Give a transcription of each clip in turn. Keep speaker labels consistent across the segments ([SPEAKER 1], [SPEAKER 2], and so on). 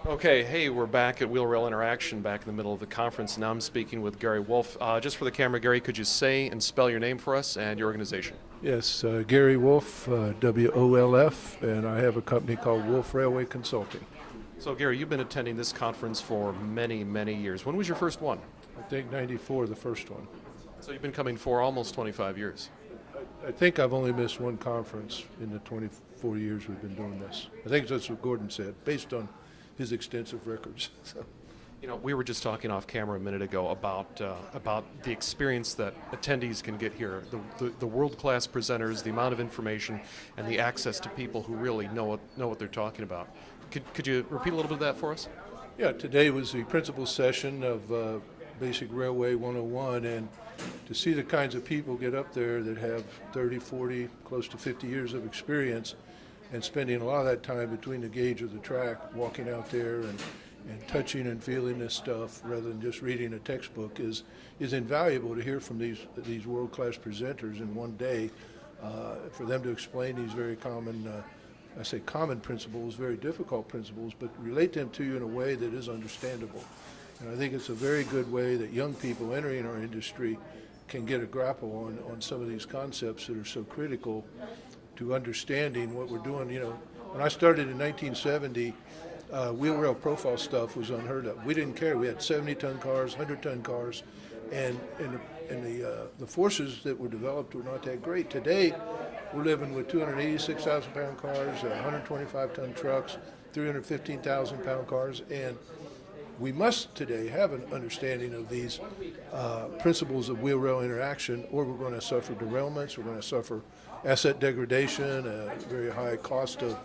[SPEAKER 1] Okay, hey, we're back at Wheel Rail Interaction, back in the middle of the conference. Now I'm speaking with Gary Wolf. Just for the camera, Gary, could you say and spell your name for us and your organization?
[SPEAKER 2] Yes, Gary Wolf, WOLF, and I have a company called Wolf Railway Consulting.
[SPEAKER 1] So, Gary, you've been attending this conference for many, many years. When was your first one?
[SPEAKER 2] I think 94, the first one.
[SPEAKER 1] So you've been coming for almost 25 years.
[SPEAKER 2] I think I've only missed one conference in the 24 years we've been doing this. I think that's what Gordon said, based on his extensive records. So.
[SPEAKER 1] You know, we were just talking off camera a minute ago about the experience that attendees can get here, the world-class presenters, the amount of information, and the access to people who really know what they're talking about. Could you repeat a little bit of that for us?
[SPEAKER 2] Yeah, today was the principal session of Basic Railway 101, and to see the kinds of people get up there that have 30, 40, close to 50 years of experience, and spending a lot of that time between the gauge of the track, walking out there and touching and feeling this stuff rather than just reading a textbook is invaluable to hear from these world-class presenters in one day, for them to explain these very common, I say common principles, very difficult principles, but relate them to you in a way that is understandable. And I think it's a very good way that young people entering our industry can get a grapple on some of these concepts that are so critical to understanding what we're doing. You know, when I started in 1970, wheel rail profile stuff was unheard of. We didn't care. We had 70-ton cars, 100-ton cars, and the forces that were developed were not that great. Today, we're living with 286,000-pound cars, 125-ton trucks, 315,000-pound cars, and we must today have an understanding of these principles of wheel rail interaction, or we're going to suffer derailments, we're going to suffer asset degradation, a very high cost of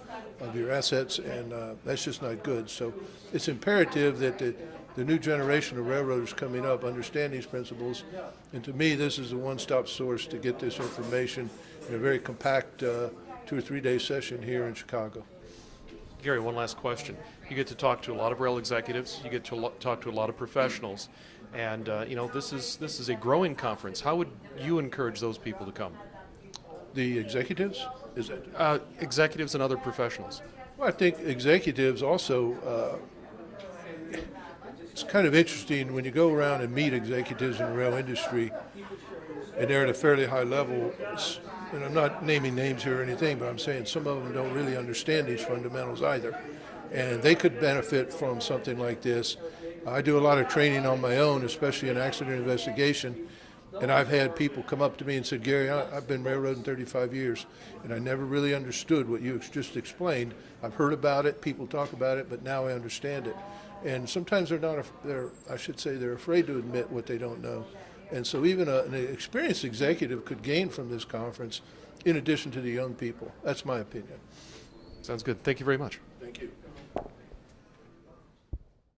[SPEAKER 2] your assets, and that's just not good. So it's imperative that the new generation of railroaders coming up understand these principles, and to me this is a one-stop source to get this information in a very compact 2 or 3 day session here in Chicago.
[SPEAKER 1] Gary, one last question. You get to talk to a lot of rail executives. You get to talk to a lot of professionals, and you know, this is a growing conference. How would you encourage those people to come?
[SPEAKER 2] The executives? Is it?
[SPEAKER 1] Executives and other professionals.
[SPEAKER 2] Well, I think executives also, it's kind of interesting when you go around and meet executives in the rail industry, and they're at a fairly high level, and I'm not naming names here or anything, but I'm saying some of them don't really understand these fundamentals either. And they could benefit from something like this. I do a lot of training on my own, especially in accident investigation, and I've had people come up to me and said, Gary, I've been railroading 35 years, and I never really understood what you just explained. I've heard about it, people talk about it, but now I understand it. And sometimes they're afraid to admit what they don't know. And so even an experienced executive could gain from this conference in addition to the young people. That's my opinion.
[SPEAKER 1] Sounds good. Thank you very much.
[SPEAKER 2] Thank you.